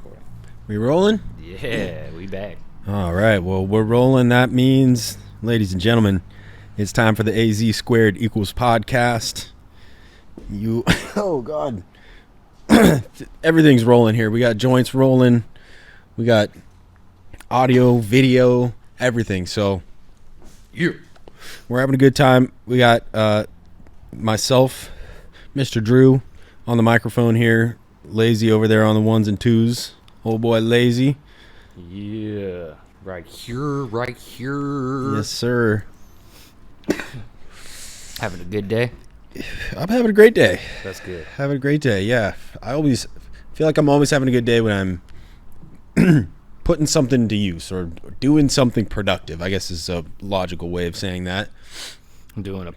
recording. We rolling? Yeah, we back. All right. Well, we're rolling. That means, ladies and gentlemen, it's time for the AZ Squared Equals podcast. Oh God, everything's rolling here. We got joints rolling. We got audio, video, everything. So, we're having a good time. We got myself, Mr. Drew, on the microphone here. Lazy over there on the ones and twos. Old boy Lazy. Yeah, right here. Yes, sir. Having a good day? I'm having a great day. That's good. Having a great day, yeah. I always feel like I'm always having a good day when I'm putting something to use or doing something productive, I guess is a logical way of saying that. I'm doing a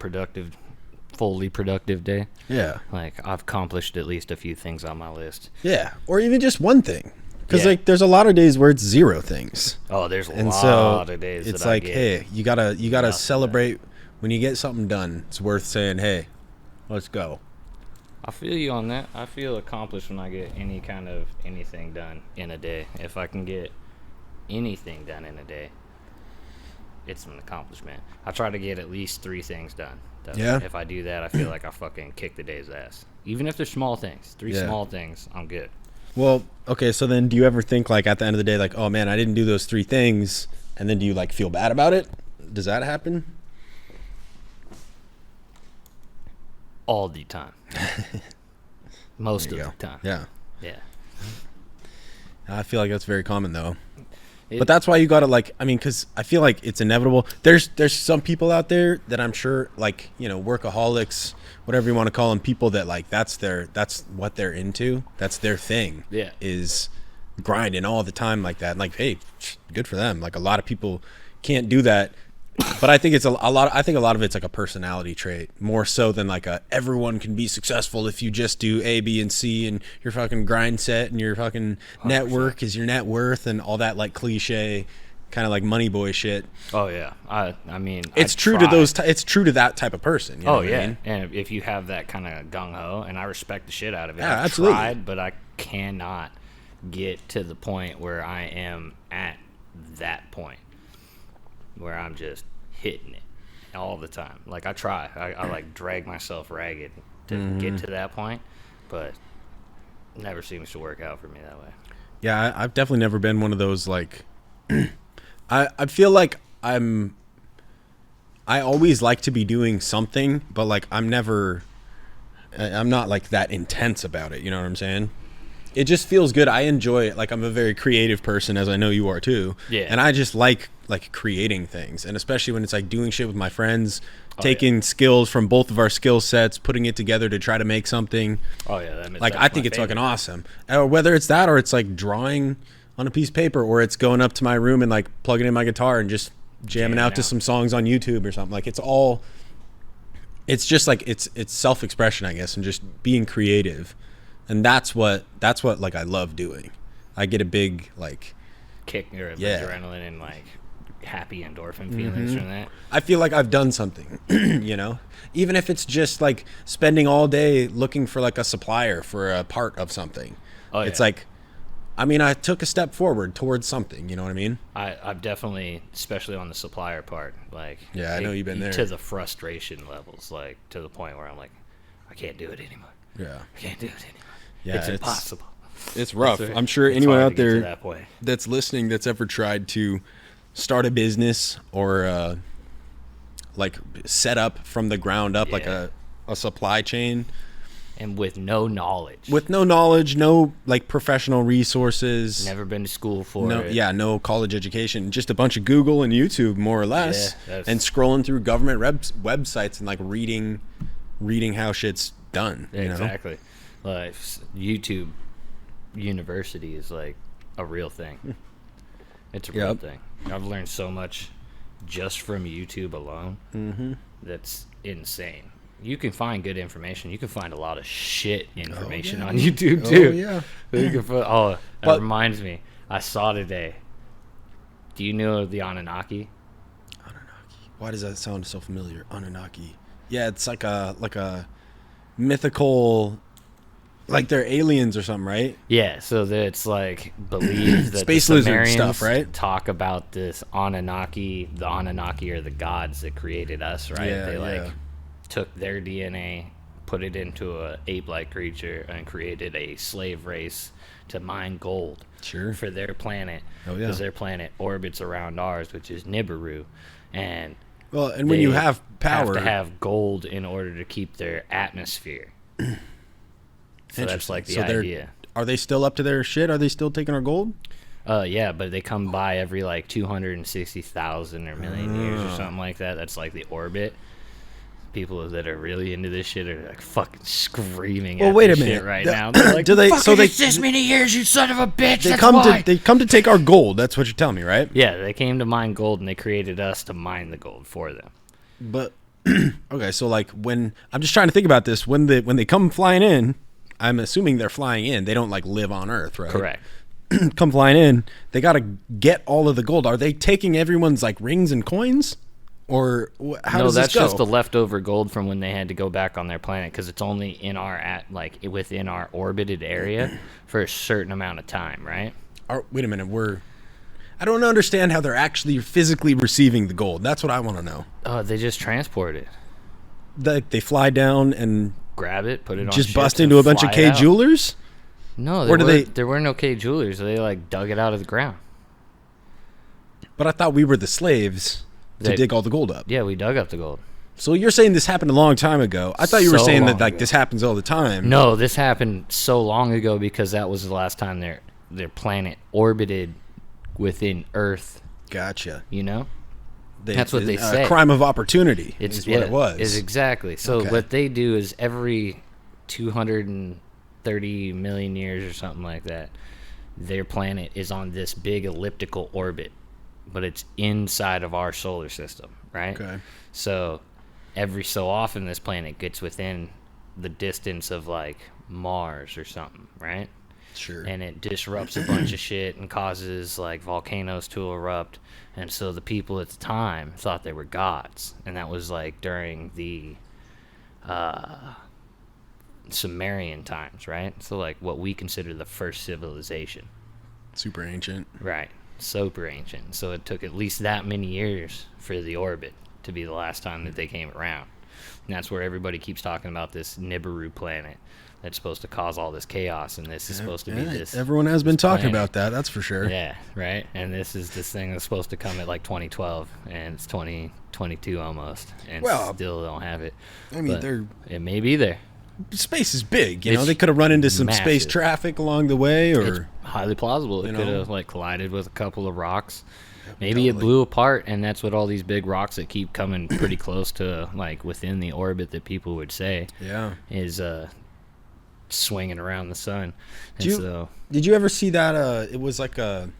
fully productive day. Yeah. Like, I've accomplished at least a few things on my list. Yeah, or even just one thing. Because like, there's a lot of days where it's zero things. Oh, there's a and lot of days it's that like, I get hey, you gotta celebrate when you get something done. It's worth saying, hey, let's go. I feel you on that. I feel accomplished when I get any kind of anything done in a day. If I can get anything done in a day, it's an accomplishment. I try to get at least 3 things done. Yeah. If I do that, I feel like I fucking kick the day's ass. Even if they're small things. 3 small things, I'm good. Well, okay, so then do you ever think, like, at the end of the day, like, oh, man, I didn't do those 3 things, and then do you, like, feel bad about it? Does that happen? All the time. Most of the time. Yeah. Yeah. I feel like that's very common, though. But that's why you gotta, like, I mean, because I feel like it's inevitable. There's some people out there that I'm sure, like, you know, workaholics, whatever you want to call them, people that, like, that's what they're into. That's their thing. Yeah. Is grinding all the time like that. And, like, hey, good for them. Like, a lot of people can't do that. But I think it's a lot. I think a lot of it's like a personality trait, more so than like everyone can be successful if you just do A, B, and C, and your fucking grind set and your fucking 100%. Network is your net worth and all that like cliche, kind of like money boy shit. Oh yeah, I mean, it's true to those. It's true to that type of person. You know what I mean? And if you have that kind of gung ho, and I respect the shit out of it. Yeah, I've absolutely. tried, but I cannot get to the point where I am at that point, where I'm just hitting it all the time. Like, I try. I like drag myself ragged to get to that point, but it never seems to work out for me that way. Yeah, I've definitely never been one of those, like, I feel like I always like to be doing something, but, like, I'm not, like, that intense about it, you know what I'm saying? It just feels good. I enjoy it. Like, I'm a very creative person, as I know you are too. Yeah. And I just like creating things, and especially when it's like doing shit with my friends, taking skills from both of our skill sets, putting it together to try to make something. Oh yeah, like, I think it's fucking awesome. Or whether it's that, or it's like drawing on a piece of paper, or it's going up to my room and like plugging in my guitar and just jamming out to some songs on YouTube or something. Like, it's just like it's self-expression, I guess, and just being creative. And that's what like I love doing. I get a big like kick or adrenaline and like happy endorphin feelings from that. I feel like I've done something, you know, even if it's just like spending all day looking for like a supplier for a part of something. Oh, yeah. It's like, I mean, I took a step forward towards something, you know what I mean? I've definitely, especially on the supplier part, like, yeah, I know you've been there to the frustration levels, like to the point where I'm like, I can't do it anymore. Yeah, I can't do it anymore. Yeah, it's impossible. It's rough. I'm sure anyone out there that's listening that's ever tried to start a business or like set up from the ground up like a supply chain, and with no knowledge, no like professional resources, never been to school for it. Yeah, no college education, just a bunch of Google and YouTube more or less, and scrolling through government websites and like reading how shit's done. Yeah, exactly. Like, YouTube University is like a real thing. It's a real thing. I've learned so much just from YouTube alone. That's insane. You can find good information. You can find a lot of shit information on YouTube too. You can that reminds me. I saw today. Do you know the Anunnaki? Why does that sound so familiar? Anunnaki. Yeah, it's like a mythical Like they're aliens or something, right? Yeah, so it's like believed that Space the lizard Sumerians stuff, right? talk about this Anunnaki. The Anunnaki are the gods that created us, right? Yeah, They yeah. took their DNA, put it into a ape-like creature, and created a slave race to mine gold for their planet. Oh, yeah. Because their planet orbits around ours, which is Nibiru, and when you have power, have to have gold in order to keep their atmosphere. So that's like the idea. Are they still up to their shit? Are they still taking our gold? Yeah, but they come by every like 260,000 or million years or something like that. That's like the orbit. People that are really into this shit are like fucking screaming at this shit right now. They're like, it's this many years, you son of a bitch. They come to take our gold. That's what you're telling me, right? Yeah, they came to mine gold and they created us to mine the gold for them. But okay, so like when I'm just trying to think about this, when they come flying in, I'm assuming they're flying in. They don't like live on Earth, right? Correct. Come flying in, they got to get all of the gold. Are they taking everyone's like rings and coins? Or how does this go? No, that's just the leftover gold from when they had to go back on their planet, because it's only in within our orbited area for a certain amount of time, right? Wait a minute, I don't understand how they're actually physically receiving the gold. That's what I want to know. Oh, they just transport it. They fly down and grab it, put it on just bust into a bunch of K jewelers? No, there were no K jewelers. They like dug it out of the ground. But I thought we were the slaves to dig all the gold up. Yeah, we dug up the gold. So you're saying this happened a long time ago. I thought you were saying that like this happens all the time. No, this happened so long ago because that was the last time their planet orbited within Earth. Gotcha. You know? That's what they say. A crime of opportunity is what it was. Is exactly. So what they do is every 230 million years or something like that, their planet is on this big elliptical orbit, but it's inside of our solar system, right? Okay. So every so often this planet gets within the distance of like Mars or something, right? Sure. And it disrupts a bunch of shit and causes like volcanoes to erupt. And so the people at the time thought they were gods. And that was like during the Sumerian times, right? So like what we consider the first civilization. Super ancient. Right. Super ancient. So it took at least that many years for the orbit to be the last time that they came around. And that's where everybody keeps talking about this Nibiru planet that's supposed to cause all this chaos, and this is supposed to be this. Everyone has been talking about that, that's for sure. Yeah, right? And this is this thing that's supposed to come at like 2012, and it's 2022 almost, and still don't have it. I mean, it may be there. Space is big, you know. They could have run into some massive space traffic along the way, or it's highly plausible it could have like collided with a couple of rocks. Maybe it blew apart, and that's what all these big rocks that keep coming pretty close to like within the orbit that people would say is swinging around the sun. Did you ever see that? It was like a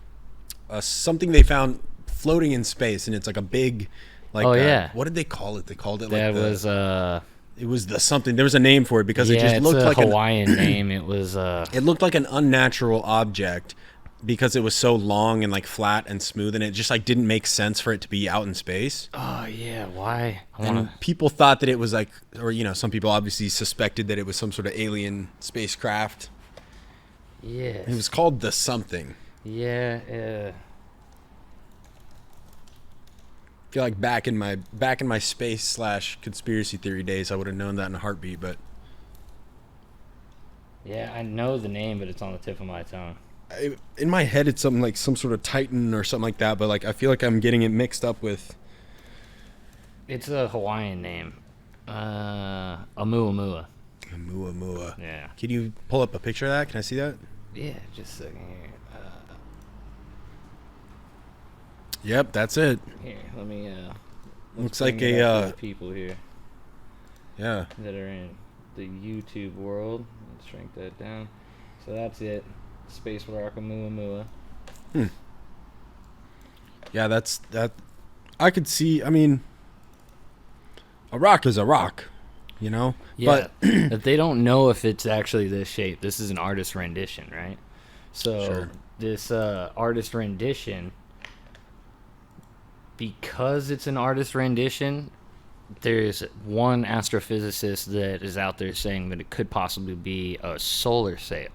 something they found floating in space, and it's like a big, like what did they call it? They called it like it was the something. There was a name for it because it just looked like a Hawaiian name. It was it looked like an unnatural object because it was so long and like flat and smooth, and it just like didn't make sense for it to be out in space. Oh yeah, why? And people thought that it was like, or you know, some people obviously suspected that it was some sort of alien spacecraft. Yeah. It was called the something. Yeah. I feel like back in my space / conspiracy theory days, I would have known that in a heartbeat. But yeah, I know the name, but it's on the tip of my tongue. In my head, it's something like some sort of Titan or something like that. But like, I feel like I'm getting it mixed up with. It's a Hawaiian name. Oumuamua. Oumuamua. Yeah. Can you pull up a picture of that? Can I see that? Yeah, just a second here. Yep, that's it. Here, let me. Looks like a people here. Yeah. That are in the YouTube world. Let's shrink that down. So that's it. Space rock Oumuamua. Yeah, that's that. I could see. I mean, a rock is a rock, you know. Yeah, but if they don't know if it's actually this shape, this is an artist rendition, right? So this artist rendition, because it's an artist rendition, there's one astrophysicist that is out there saying that it could possibly be a solar sail.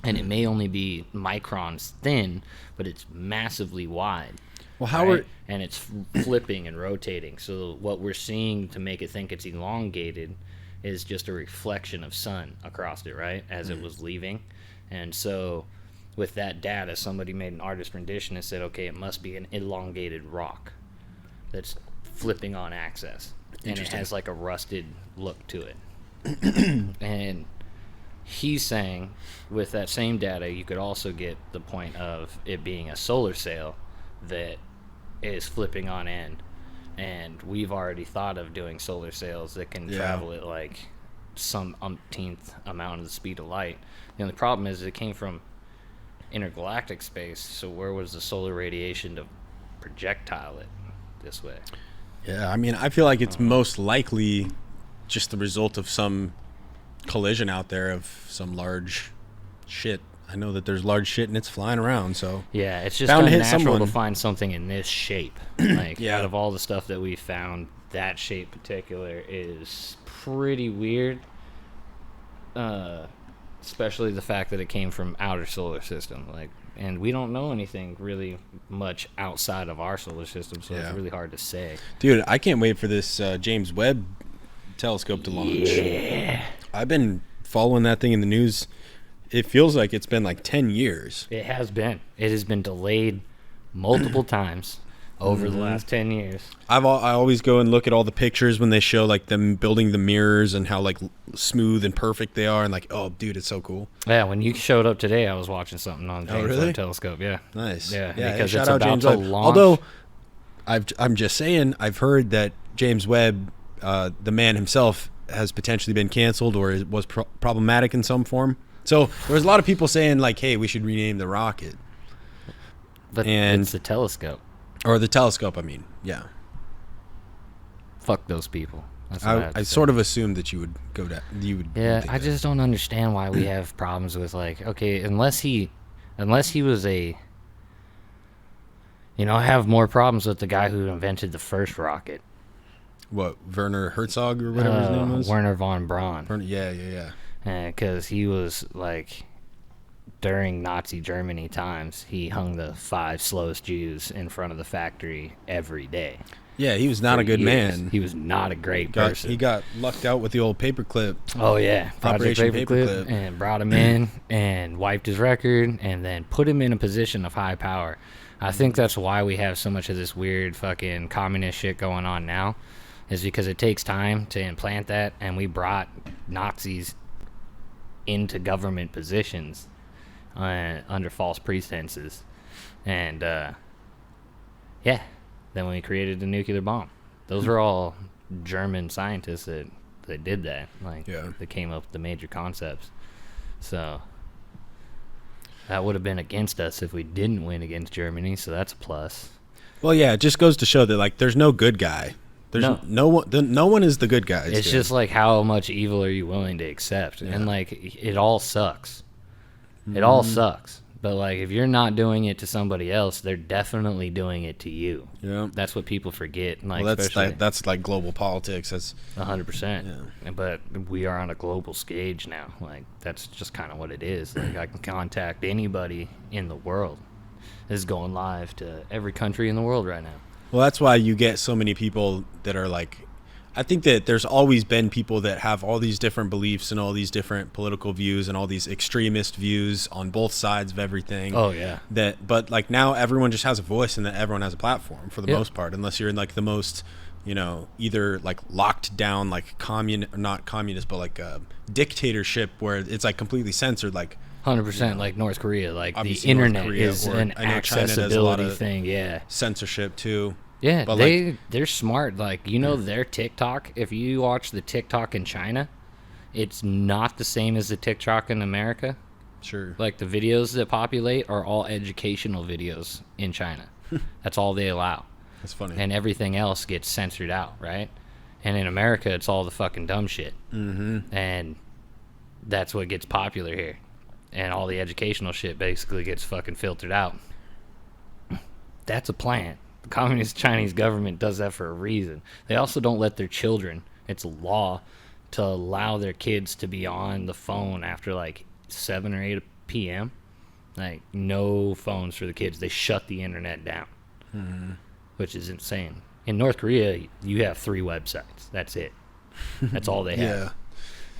And it may only be microns thin, but it's massively wide. Well, how right? are... And it's flipping and rotating. So what we're seeing to make it think it's elongated is just a reflection of sun across it, right? As it was leaving. And so with that data, somebody made an artist rendition and said, okay, it must be an elongated rock that's flipping on axis. And it has like a rusted look to it. And he's saying with that same data, you could also get the point of it being a solar sail that is flipping on end. And we've already thought of doing solar sails that can travel at like some umpteenth amount of the speed of light. The only problem is it came from intergalactic space, so where was the solar radiation to projectile it this way? Yeah, I mean, I feel like it's most likely just the result of some collision out there of some large shit. I know that there's large shit and it's flying around, so yeah, it's just bound to hit unnatural someone. to find something in this shape. Like Yeah. out of all the stuff that we found, that shape particular is pretty weird. Especially the fact that it came from outer solar system, like, and we don't know anything really much outside of our solar system, so it's really hard to say. Dude, I can't wait for this James Webb telescope to launch. Yeah, I've been following that thing in the news. It feels like it's been like 10 years. it has been. It has been delayed multiple times over the last 10 years. I always go and look at all the pictures when they show like them building the mirrors and how like smooth and perfect they are, and like, oh, dude, it's so cool. Yeah, when you showed up today, I was watching something on the James really? Webb telescope. Yeah, Nice. Yeah, hey, because shout it's out about James to Webb. launch. Although I'm just saying, I've heard that James Webb, the man himself, has potentially been canceled or was problematic in some form. So there was a lot of people saying like, hey, we should rename the rocket. but and- it's the telescope. Or the telescope, I mean. Yeah. Fuck those people. That's what I have I to sort of assumed that you would go down. You would. Yeah, think I that. just don't understand why we have problems with, like, okay, unless he was a, I have more problems with the guy who invented the first rocket. What, Werner Herzog or whatever his name was? Werner von Braun. Yeah. Because he was, like, during Nazi Germany times, he hung the 5 slowest Jews in front of the factory every day. Yeah, he was not a good years. man. He was not a great person. He got lucked out with the old paperclip. Oh, yeah. Project Operation Paperclip. And brought him in and wiped his record and then put him in a position of high power. I think that's why we have so much of this weird fucking communist shit going on now, is because it takes time to implant that, and we brought Nazis into government positions under false pretenses. And, yeah. Then we created the nuclear bomb. Those were all German scientists that did that. Like, that came up with the major concepts. So that would have been against us if we didn't win against Germany. So that's a plus. Well, yeah, it just goes to show that like there's no good guy. There's no one is the good guy. It's just like, how much evil are you willing to accept? Yeah. And like, it all sucks. It all sucks. But, like, if you're not doing it to somebody else, they're definitely doing it to you. Yeah. That's what people forget. Like, well, that's like global politics. That's 100%. Yeah. But we are on a global stage now. Like, that's just kind of what it is. Like, I can contact anybody in the world. This is going live to every country in the world right now. Well, that's why you get so many people that are like, I think that there's always been people that have all these different beliefs and all these different political views and all these extremist views on both sides of everything. Oh, yeah. But like now everyone just has a voice and that everyone has a platform for the most part, unless you're in like the most, either like locked down, like not communist, but like a dictatorship where it's like completely censored, like 100%, like North Korea. Like the internet is an accessibility thing. Yeah. Censorship too. Yeah, but they're smart. Like, their TikTok, if you watch the TikTok in China, it's not the same as the TikTok in America. Sure. Like, the videos that populate are all educational videos in China. That's all they allow. That's funny. And everything else gets censored out, right? And in America, it's all the fucking dumb shit. Mm-hmm. And that's what gets popular here. And all the educational shit basically gets fucking filtered out. That's a plan. The communist Chinese government does that for a reason. They also don't let their children. It's law to allow their kids to be on the phone after like 7 or 8 p.m. Like, no phones for the kids. They shut the internet down, which is insane. In North Korea, you have 3 websites. That's it. That's all they have. Yeah.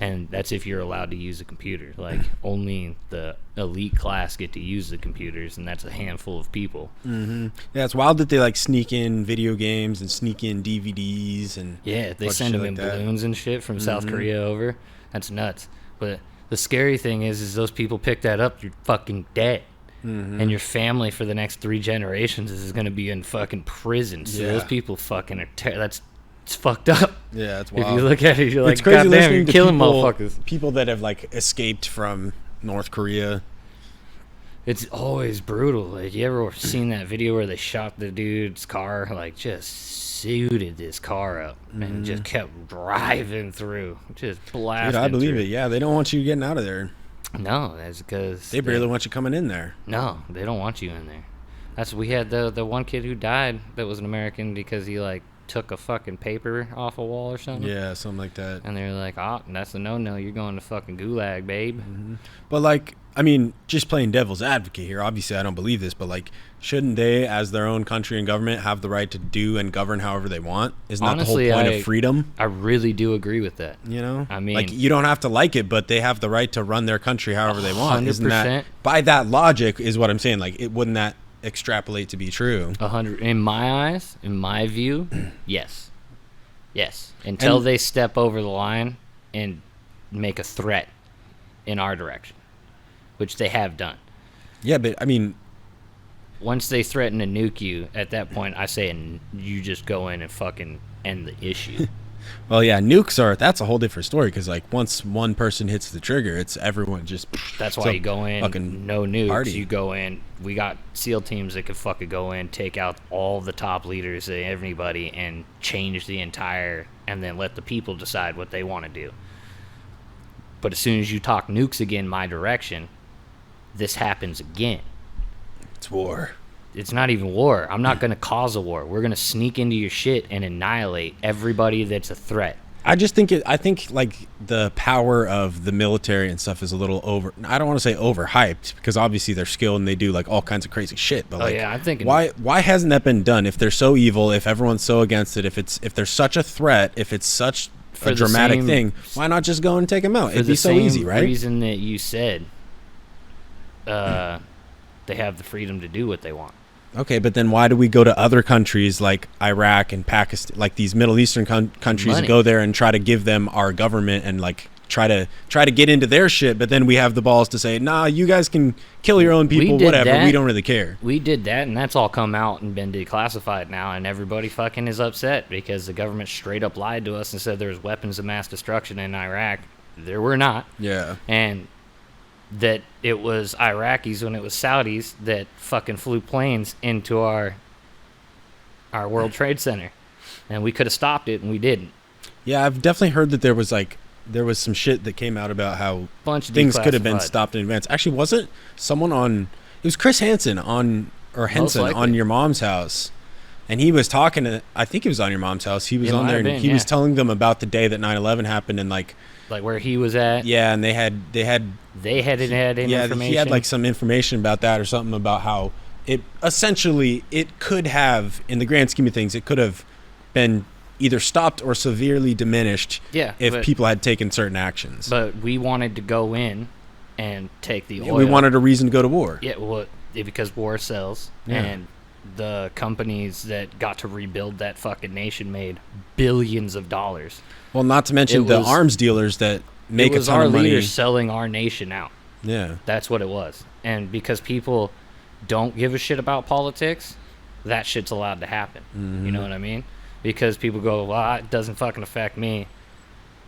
And that's if you're allowed to use a computer. Like, only the elite class get to use the computers, and that's a handful of people. Yeah, it's wild that they like sneak in video games and sneak in DVDs and They send them in balloons and shit from South Korea over. That's nuts. But the scary thing is those people pick that up, you're fucking dead. And your family for the next 3 generations is going to be in fucking prison. So those people fucking are it's fucked up. Yeah, it's wild. If you look at it, you're like, it's crazy goddamn, you're killing people, motherfuckers. People that have like escaped from North Korea. It's always brutal. Like, you ever seen that video where they shot the dude's car? Like, just suited this car up and just kept driving through, just blasting. Dude, I believe through. it. Yeah, they don't want you getting out of there. No, that's because They barely want you coming in there. No, they don't want you in there. We had the one kid who died that was an American because he like took a fucking paper off a wall or something. Yeah, something like that. And they're like, that's a no. You're going to fucking gulag, babe. But like, I mean, just playing devil's advocate here. Obviously, I don't believe this, but like, shouldn't they, as their own country and government, have the right to do and govern however they want? Isn't that the whole point of freedom? I really do agree with that. You know, I mean, like, you don't have to like it, but they have the right to run their country however they want. 100%. Isn't that, by that logic, is what I'm saying? Like, wouldn't that extrapolate to be true? 100. In my eyes, in my view, yes. Until they step over the line and make a threat in our direction, which they have done. Yeah, but I mean, once they threaten to nuke you, at that point, I say you just go in and fucking end the issue. Well, yeah, nukes that's a whole different story, because like, once one person hits the trigger, it's everyone just. That's why you go in, no nukes. Party. You go in. We got SEAL teams that could fucking go in, take out all the top leaders of everybody, and change the entire, and then let the people decide what they want to do. But as soon as you talk nukes again my direction, this happens again. It's war. It's not even war. I'm not going to cause a war. We're going to sneak into your shit and annihilate everybody that's a threat. I think like the power of the military and stuff is a little over. I don't want to say overhyped, because obviously they're skilled and they do like all kinds of crazy shit. But I'm thinking, why hasn't that been done? If they're so evil, if everyone's so against it, if they're such a threat, if it's such a dramatic thing, why not just go and take them out? It'd be so easy, right? For the reason that you said, they have the freedom to do what they want. Okay, but then why do we go to other countries like Iraq and Pakistan, like these Middle Eastern countries, and go there and try to give them our government and like try to get into their shit? But then we have the balls to say, nah, you guys can kill your own people, whatever. We don't really care. We did that, and that's all come out and been declassified now, and everybody fucking is upset because the government straight up lied to us and said there was weapons of mass destruction in Iraq. There were not. Yeah. And that it was Iraqis when it was Saudis that fucking flew planes into our World Trade Center, and we could have stopped it, and we didn't. Yeah, I've definitely heard that there was some shit that came out about how things could have been stopped in advance. Actually, wasn't someone it was Chris Henson on your mom's house, and he was talking to, I think it was on your mom's house. He was on there, and he was telling them about the day that 9/11 happened, and like where he was at. Yeah, and they had information. He had like some information about that or something, about how it could have, in the grand scheme of things, it could have been either stopped or severely diminished if people had taken certain actions. But we wanted to go in and take the oil. We wanted a reason to go to war. Yeah, well, because war sells, and the companies that got to rebuild that fucking nation made billions of dollars. Well, not to mention the arms dealers that make a ton of money. It was our leaders selling our nation out. Yeah. That's what it was. And because people don't give a shit about politics, that shit's allowed to happen. Mm-hmm. You know what I mean? Because people go, well, it doesn't fucking affect me.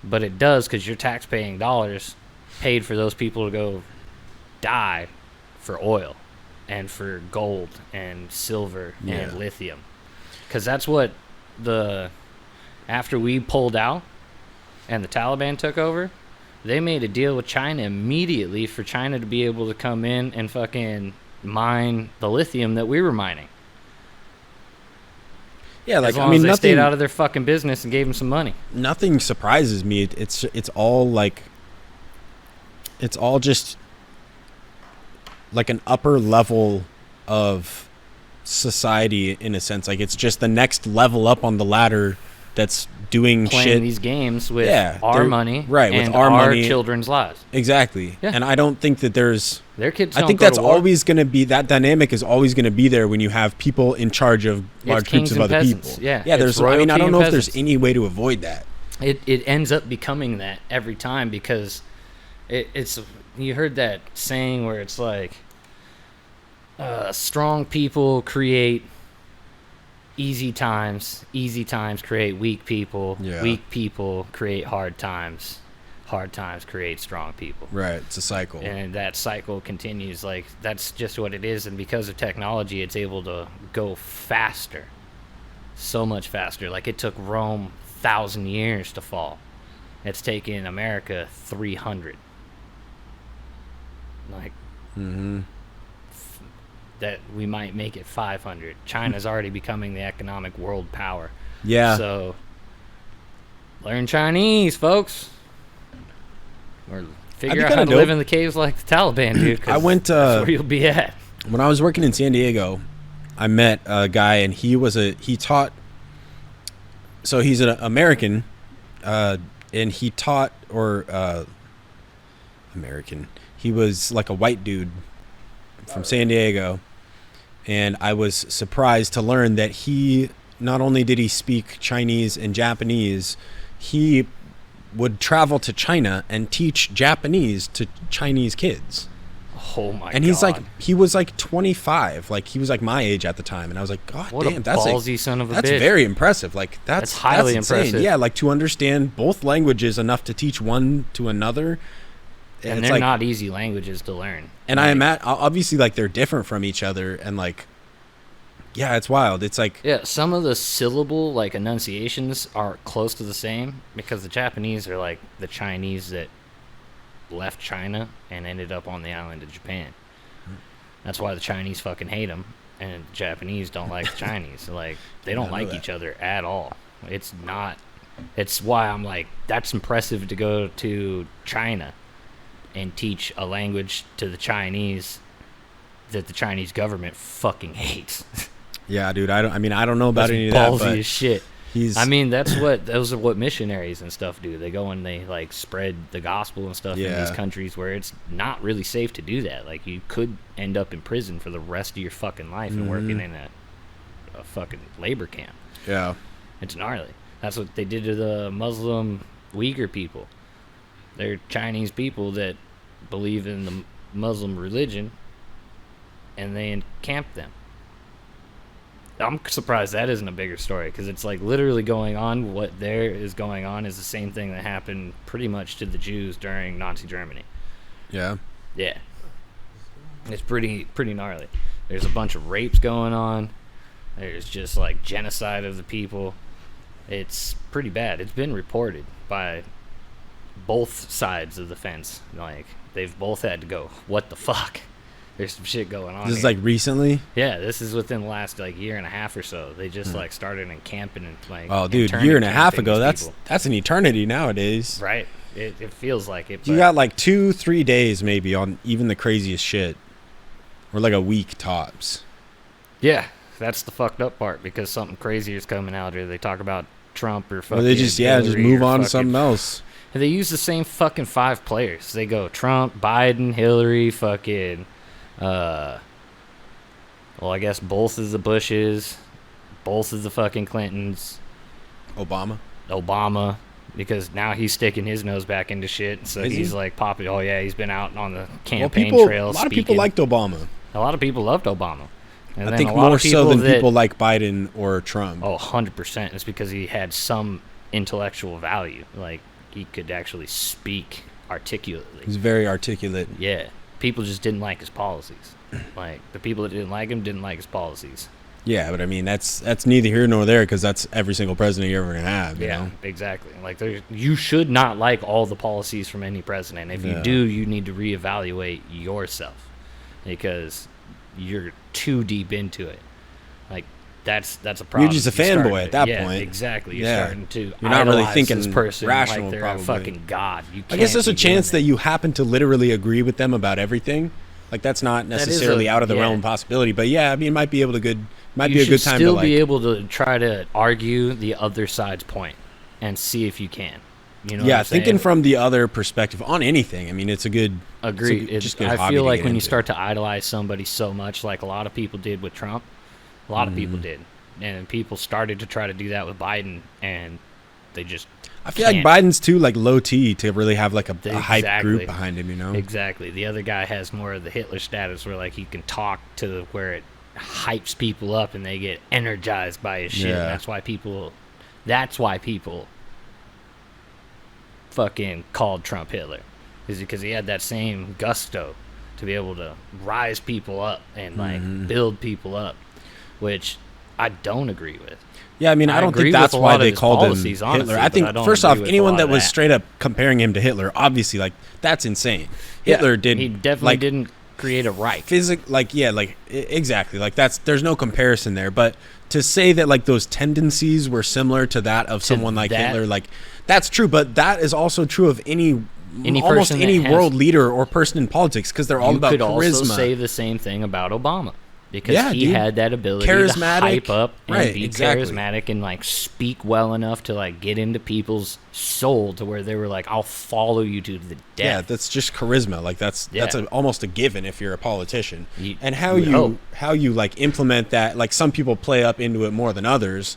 But it does, because your tax-paying dollars paid for those people to go die for oil and for gold and silver and lithium. Because that's what after we pulled out and the Taliban took over, they made a deal with China immediately for China to be able to come in and fucking mine the lithium that we were mining. Yeah, like as long I mean, as they nothing stayed out of their fucking business and gave them some money. Nothing surprises me. It's all like, it's all just like an upper level of society in a sense. Like it's just the next level up on the ladder that's doing Playing shit. these games with our money, right? And with our money, children's lives. Exactly. Yeah. And I don't think that there's. Their kids. I think that's always going to be, that dynamic is always going to be there when you have people in charge of large groups of other peasants. people. Yeah. Yeah. There's. I mean, I don't know if there's any way to avoid that. It ends up becoming that every time because it's. You heard that saying where it's like, strong people create easy times create weak people, weak people create hard times create strong people. Right, it's a cycle. And that cycle continues. Like, that's just what it is. And because of technology, it's able to go faster. So much faster. Like, it took Rome 1,000 years to fall. It's taken America 300. Like, that we might make it 500. China's already becoming the economic world power. Yeah. So, learn Chinese, folks. Or figure out how to live in the caves like the Taliban, dude. I went. That's where you'll be at. When I was working in San Diego, I met a guy, and he taught. So he's an American, and he taught American. He was like a white dude from San Diego, and I was surprised to learn that he not only did he speak Chinese and Japanese, he would travel to China and teach Japanese to Chinese kids. Oh my god. And he was like 25, like he was like my age at the time, and I was like, God what damn, a that's ballsy son of a that's bitch. very impressive. Like that's highly insane. impressive. Yeah, like to understand both languages enough to teach one to another. And they're not easy languages to learn. And I am obviously like they're different from each other, and like, yeah, it's wild. It's like, yeah, some of the syllable like enunciations are close to the same because the Japanese are like the Chinese that left China and ended up on the island of Japan. That's why the Chinese fucking hate them, and the Japanese don't like the Chinese. Like, they don't like each other at all. It's why I'm like, that's impressive to go to China and teach a language to the Chinese that the Chinese government fucking hates. Yeah, dude. I don't know about any of that. Ballsy as shit. Those are what missionaries and stuff do. They go and they like spread the gospel and stuff in these countries where it's not really safe to do that. Like, you could end up in prison for the rest of your fucking life and working in a fucking labor camp. Yeah, it's gnarly. That's what they did to the Muslim Uyghur people. They're Chinese people that believe in the Muslim religion, and they encamped them. I'm surprised that isn't a bigger story, because it's like literally going on. What there is going on is the same thing that happened pretty much to the Jews during Nazi Germany. Yeah. Yeah. It's pretty gnarly. There's a bunch of rapes going on. There's just like genocide of the people. It's pretty bad. It's been reported by both sides of the fence. Like, they've both had to go, what the fuck? There's some shit going on. This is like recently? Yeah, this is within the last like year and a half or so. They just like started encamping and like. Oh, dude, year and a half ago. That's an eternity nowadays. Right. It feels like it. You got like 2-3 days maybe on even the craziest shit, or like a week tops. Yeah, that's the fucked up part, because something crazier is coming out, or they talk about Trump or fucking. Or they just move on to something else. And they use the same fucking 5 players. They go Trump, Biden, Hillary, fucking. Well, I guess both of the Bushes, both of the fucking Clintons, Obama, because now he's sticking his nose back into shit, so he's like popping. Oh yeah, he's been out on the campaign trail. A lot of people liked Obama. A lot of people loved Obama. And I think more so than people like Biden or Trump. Oh, 100%. It's because he had some intellectual value. Like, he could actually speak articulately. He's very articulate. Yeah. People just didn't like his policies. Like, the people that didn't like him didn't like his policies. Yeah, but I mean, that's neither here nor there, because that's every single president you're ever going to have, you know? Exactly. Like, you should not like all the policies from any president. If you do, you need to reevaluate yourself, because you're too deep into it. Like, that's a problem. You're just a fanboy at that point. Exactly. You're starting to You're not really thinking this person rational, like they're probably. a fucking god. You I guess there's a keep chance that doing you happen to literally agree with them about everything. Like that's not necessarily out of the realm of possibility. But yeah, I mean, it might be a good time to You should still be able to try to argue the other side's point and see if you can. You know, thinking from the other perspective on anything. I mean, it's a good. Agreed. I feel like when you start to idolize somebody so much, like a lot of people did with Trump, a lot of people did, and people started to try to do that with Biden, and they just. I feel like Biden's too like low T to really have like a hype group behind him. You know. Exactly. The other guy has more of the Hitler status, where like he can talk to where it hypes people up and they get energized by his shit. Yeah. That's why people. Fucking called Trump Hitler, is because he had that same gusto to be able to rise people up and like build people up, which I don't agree with. Yeah, I mean, I don't think that's why they called him Hitler. Honestly, I think first off, anyone that was straight up comparing him to Hitler, obviously, like that's insane. Hitler did. He definitely didn't create a Reich. Exactly. Like there's no comparison there. But to say that like those tendencies were similar to that of someone like Hitler, like that's true. But that is also true of almost any world leader or person in politics, because they're all about charisma. You could also say the same thing about Obama. Because he had that ability to hype up and be charismatic and like speak well enough to like get into people's soul to where they were like, I'll follow you to the death. Yeah, that's just charisma. Like that's almost a given if you're a politician. And how you like implement that, like some people play up into it more than others.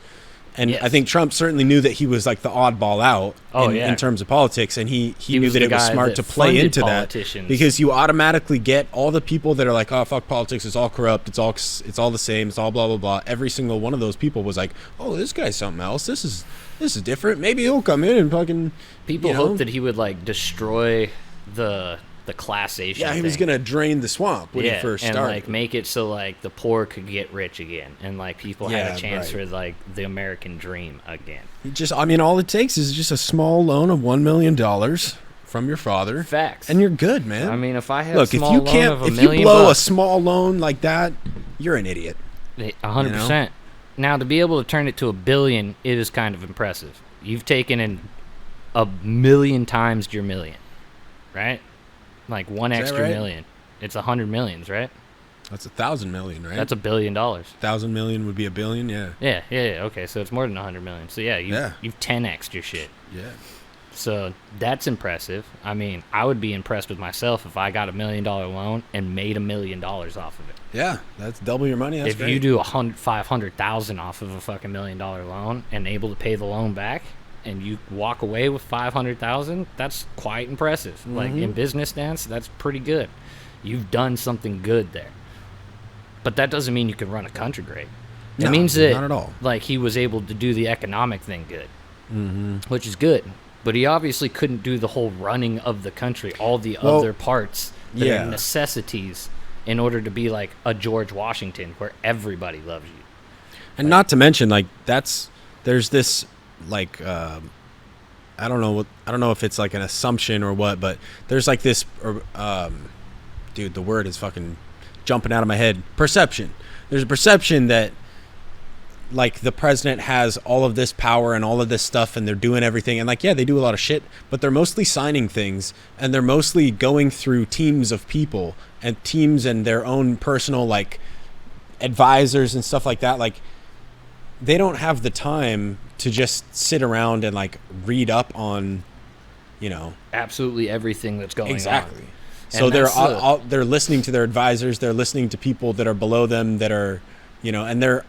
And I think Trump certainly knew that he was like the oddball out in terms of politics, and he knew that it was smart to play into that, because you automatically get all the people that are like, oh fuck politics, it's all corrupt, it's all the same, it's all blah blah blah. Every single one of those people was like, oh, this guy's something else. This is different. Maybe he'll come in and fucking. People hoped that he would like destroy the classation. Yeah, he was gonna drain the swamp when he first started, and like make it so like the poor could get rich again, and like people had a chance for like the American dream again. All it takes is just a small loan of $1 million from your father. Facts. And you're good, man. I mean, if I had if you blow a small loan like that, you're an idiot. 100%. Now to be able to turn it to $1 billion, it is kind of impressive. You've taken in 1 million times your million, right? Like one extra million. It's 100 millions, right? That's 1,000 million, right? That's $1 billion. 1,000 million would be $1 billion, yeah. Yeah. Okay, so it's more than 100 million. So you've 10x'd your shit. Yeah. So that's impressive. I mean, I would be impressed with myself if I got $1 million loan and made $1 million off of it. Yeah, that's double your money. That's great. You do 500,000 off of a fucking $1 million loan and able to pay the loan back, and you walk away with 500,000, that's quite impressive. Like in business stance, that's pretty good. You've done something good there. But that doesn't mean you can run a country great. It means that not at all. Like he was able to do the economic thing good, which is good. But he obviously couldn't do the whole running of the country, all the other parts that are necessities in order to be like a George Washington, where everybody loves you. And not to mention, like there's this like I don't know if it's like an assumption or what, but there's like this dude, the word is fucking jumping out of my head. Perception. There's a perception that like the president has all of this power and all of this stuff, and they're doing everything, and like they do a lot of shit, but they're mostly signing things, and they're mostly going through teams of people and teams and their own personal like advisors and stuff like that. Like they don't have the time to just sit around and like read up on, absolutely everything that's going on. So they're listening to their advisors, they're listening to people that are below them that are, and they're,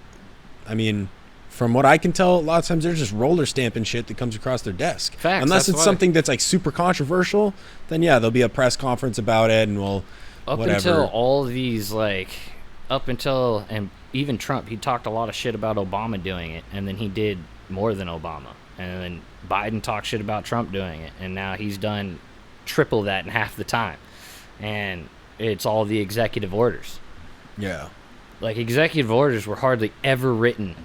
I mean, from what I can tell, a lot of times they're just roller stamping shit that comes across their desk. Facts, unless it's something that's like super controversial, then there'll be a press conference about it, and until all these and even Trump, he talked a lot of shit about Obama doing it, and then he did more than Obama, and then Biden talked shit about Trump doing it, and now he's done triple that in half the time, and it's all the executive orders. Yeah. Like, executive orders were hardly ever written,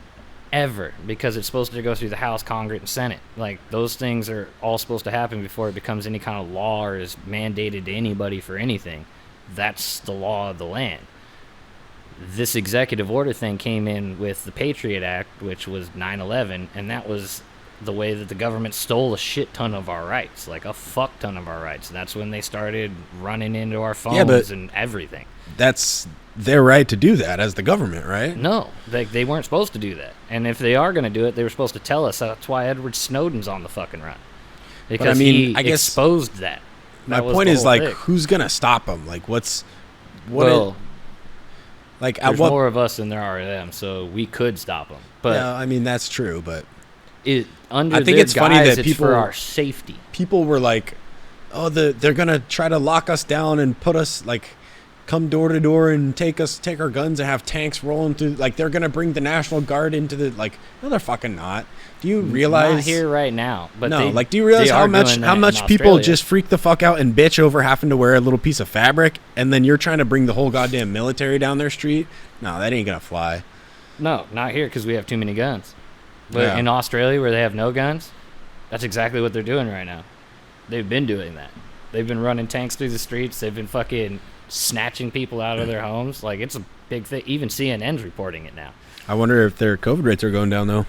ever, because it's supposed to go through the House, Congress, and Senate. Like, those things are all supposed to happen before it becomes any kind of law or is mandated to anybody for anything. That's the law of the land. this executive order thing came in with the Patriot Act, which was 9/11, and that was the way that the government stole a shit ton of our rights, like a fuck ton of our rights. And that's when they started running into our phones and everything. That's their right to do that as the government, right? No, they weren't supposed to do that. And if they are going to do it, they were supposed to tell us. That's why Edward Snowden's on the fucking run. Because I guess exposed that. My point is, like, who's going to stop them? Like, there's more of us than there are of them, so we could stop them. But yeah, I mean, that's true, but I think it's funny that people, for our safety. People were like, "Oh, they're gonna try to lock us down and put us like, come door to door and take our guns and have tanks rolling through. Like they're gonna bring the National Guard into the like. No, they're fucking not. Do you realize? Not here right now, but no. Do you realize how much people just freak the fuck out and bitch over having to wear a little piece of fabric, and then you're trying to bring the whole goddamn military down their street? No, that ain't gonna fly. No, not here because we have too many guns. But in Australia, where they have no guns, that's exactly what they're doing right now. They've been doing that. They've been running tanks through the streets. They've been fucking snatching people out of their homes. Like, it's a big thing. Even CNN's reporting it now. I wonder if their COVID rates are going down, though.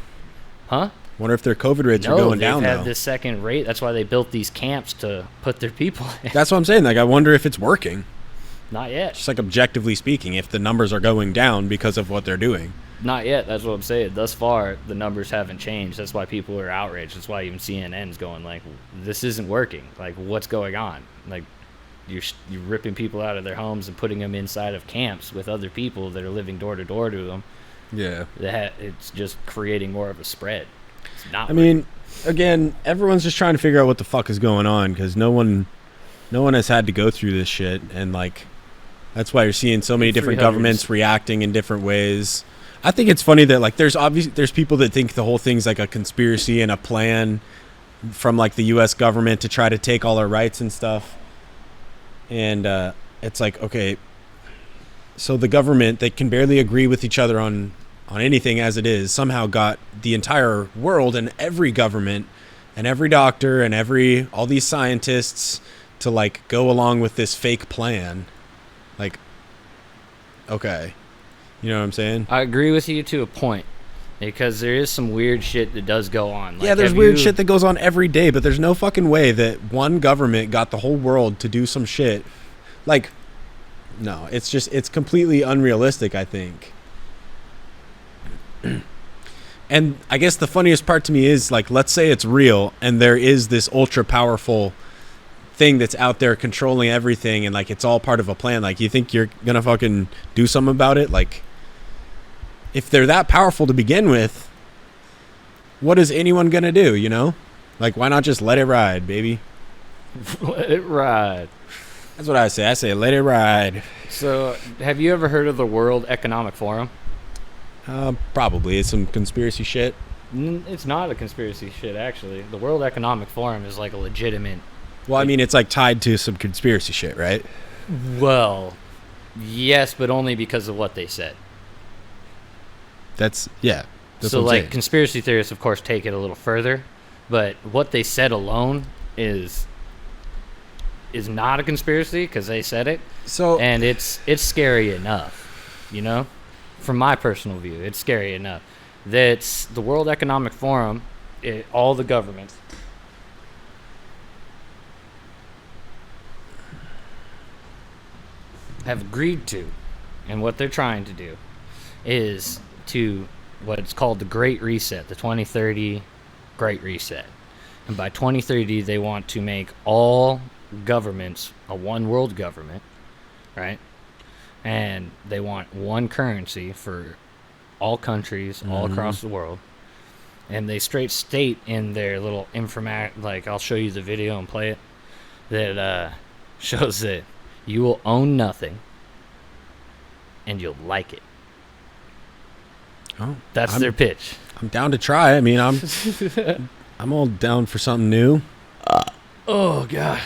Huh? Wonder if their COVID rates are going down, though. They've had this second rate. That's why they built these camps to put their people in. That's what I'm saying. Like, I wonder if it's working. Not yet. Just like objectively speaking, if the numbers are going down because of what they're doing. Not yet. That's what I'm saying. Thus far, the numbers haven't changed. That's why people are outraged. That's why even CNN's going like, this isn't working. Like, what's going on? Like, you're ripping people out of their homes and putting them inside of camps with other people that are living door to door to them. Yeah. It's just creating more of a spread. It's not working. Mean, again, everyone's just trying to figure out what the fuck is going on because no one has had to go through this shit, and like, that's why you're seeing so many different governments reacting in different ways. I think it's funny that like there's people that think the whole thing's like a conspiracy and a plan from like the U.S. government to try to take all our rights and stuff. And it's like, okay, so the government, they can barely agree with each other on anything as it is, somehow got the entire world and every government and every doctor and all these scientists to like go along with this fake plan. Like, okay. You know what I'm saying? I agree with you to a point, because there is some weird shit that does go on. Like, yeah, there's weird shit that goes on every day, but there's no fucking way that one government got the whole world to do some shit. Like, no, it's completely unrealistic, I think. And I guess the funniest part to me is, like, let's say it's real, and there is this ultra powerful thing that's out there controlling everything, and like it's all part of a plan. Like, you think you're gonna fucking do something about it? Like, if they're that powerful to begin with, what is anyone gonna do, you know? Like, why not just let it ride, baby? Let it ride. That's what I say. I say let it ride. So, have you ever heard of the World Economic Forum? Probably. It's some conspiracy shit. It's not a conspiracy shit, actually. The World Economic Forum is like a legitimate... Well, I mean, it's like tied to some conspiracy shit, right? Well, yes, but only because of what they said. That's so, like, saying. Conspiracy theorists, of course, take it a little further, but what they said alone is not a conspiracy because they said it. So, and it's scary enough, you know? From my personal view, it's scary enough. That's the World Economic Forum, all the governments have agreed to, and what they're trying to do is to what's called the Great Reset, the 2030 Great Reset. And by 2030, they want to make all governments a one world government, right? And they want one currency for all countries all across the world. And they straight state in their little like, I'll show you the video and play it, that shows that you will own nothing, and you'll like it. Oh, that's their pitch. I'm down to try. I mean, I'm all down for something new. Oh God.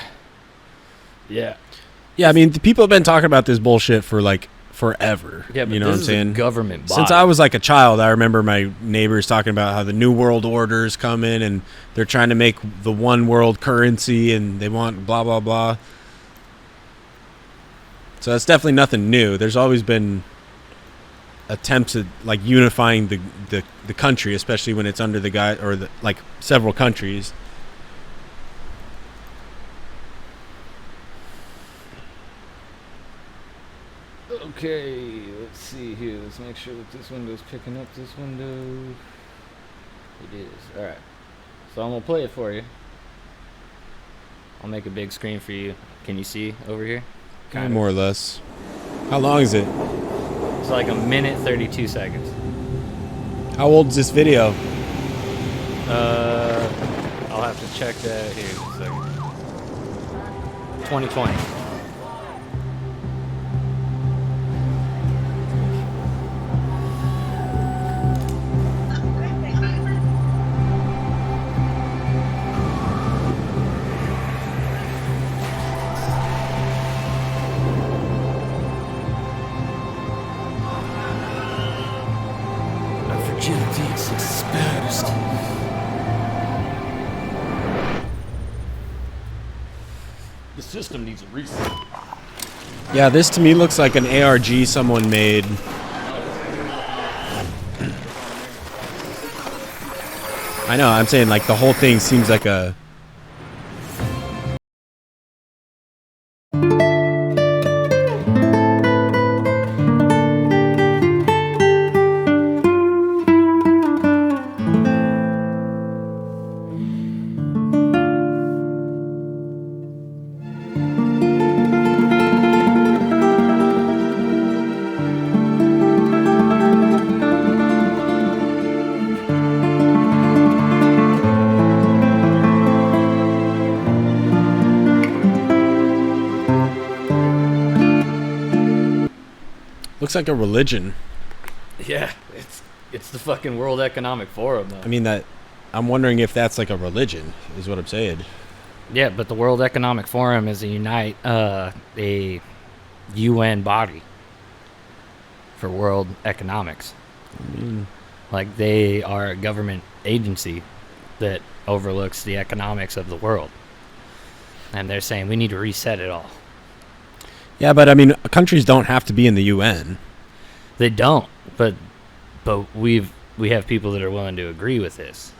Yeah. Yeah, I mean, the people have been talking about this bullshit for like forever. Yeah, but you know this what I'm saying? A government body. Since I was like a child, I remember my neighbors talking about how the New World Order is coming, and they're trying to make the one world currency, and they want blah blah blah. So that's definitely nothing new. There's always been attempts at like unifying the country, especially when it's under the guy or the, like several countries. Okay, let's see here. Let's make sure that this window's picking up this window. It is. Alright. So I'm going to play it for you. I'll make a big screen for you. Can you see over here? Kind of. More or less. How long is it? It's like 1 minute 32 seconds. How old is this video? I'll have to check that here in a second. 2020. The system needs a reset. Yeah, this to me looks like an ARG someone made. I know, I'm saying like the whole thing seems like a... Looks like a religion. Yeah, it's the fucking World Economic Forum, though. I mean, that I'm wondering if that's like a religion, is what I'm saying. Yeah, but the World Economic Forum is a UN body for world economics. Like, they are a government agency that overlooks the economics of the world. And they're saying we need to reset it all. Yeah, but I mean, countries don't have to be in the UN. They don't, but we have people that are willing to agree with this.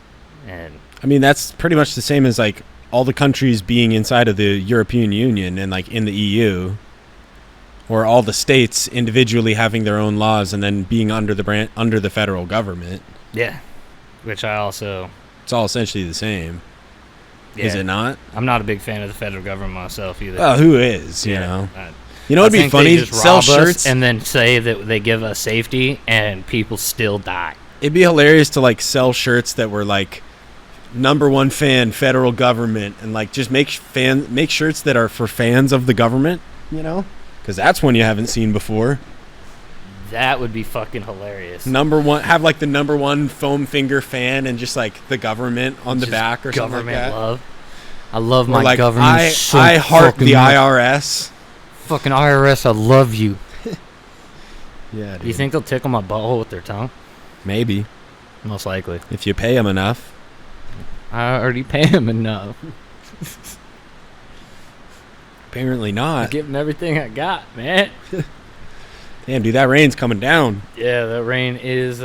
And I mean, that's pretty much the same as like all the countries being inside of the European Union and like in the EU, or all the states individually having their own laws and then being under the federal government. Yeah, which I also... It's all essentially the same. Yeah, is it not? I'm not a big fan of the federal government myself either. Well, who is, you know? You know, it'd be funny, they just sell rob shirts us and then say that they give us safety and people still die. It'd be hilarious to like sell shirts that were like #1 fan federal government and like just make shirts that are for fans of the government, you know? Because that's one you haven't seen before. That would be fucking hilarious. #1, have like the #1 foam finger fan and just like the government on the back or something like that. Love. I love or my like, government. I heart the IRS. Fucking IRS, I love you. Yeah, dude. You think they'll tickle my butthole with their tongue? Maybe. Most likely. If you pay them enough. I already pay them enough. Apparently not. I give them everything I got, man. Damn, dude, that rain's coming down. Yeah, that rain is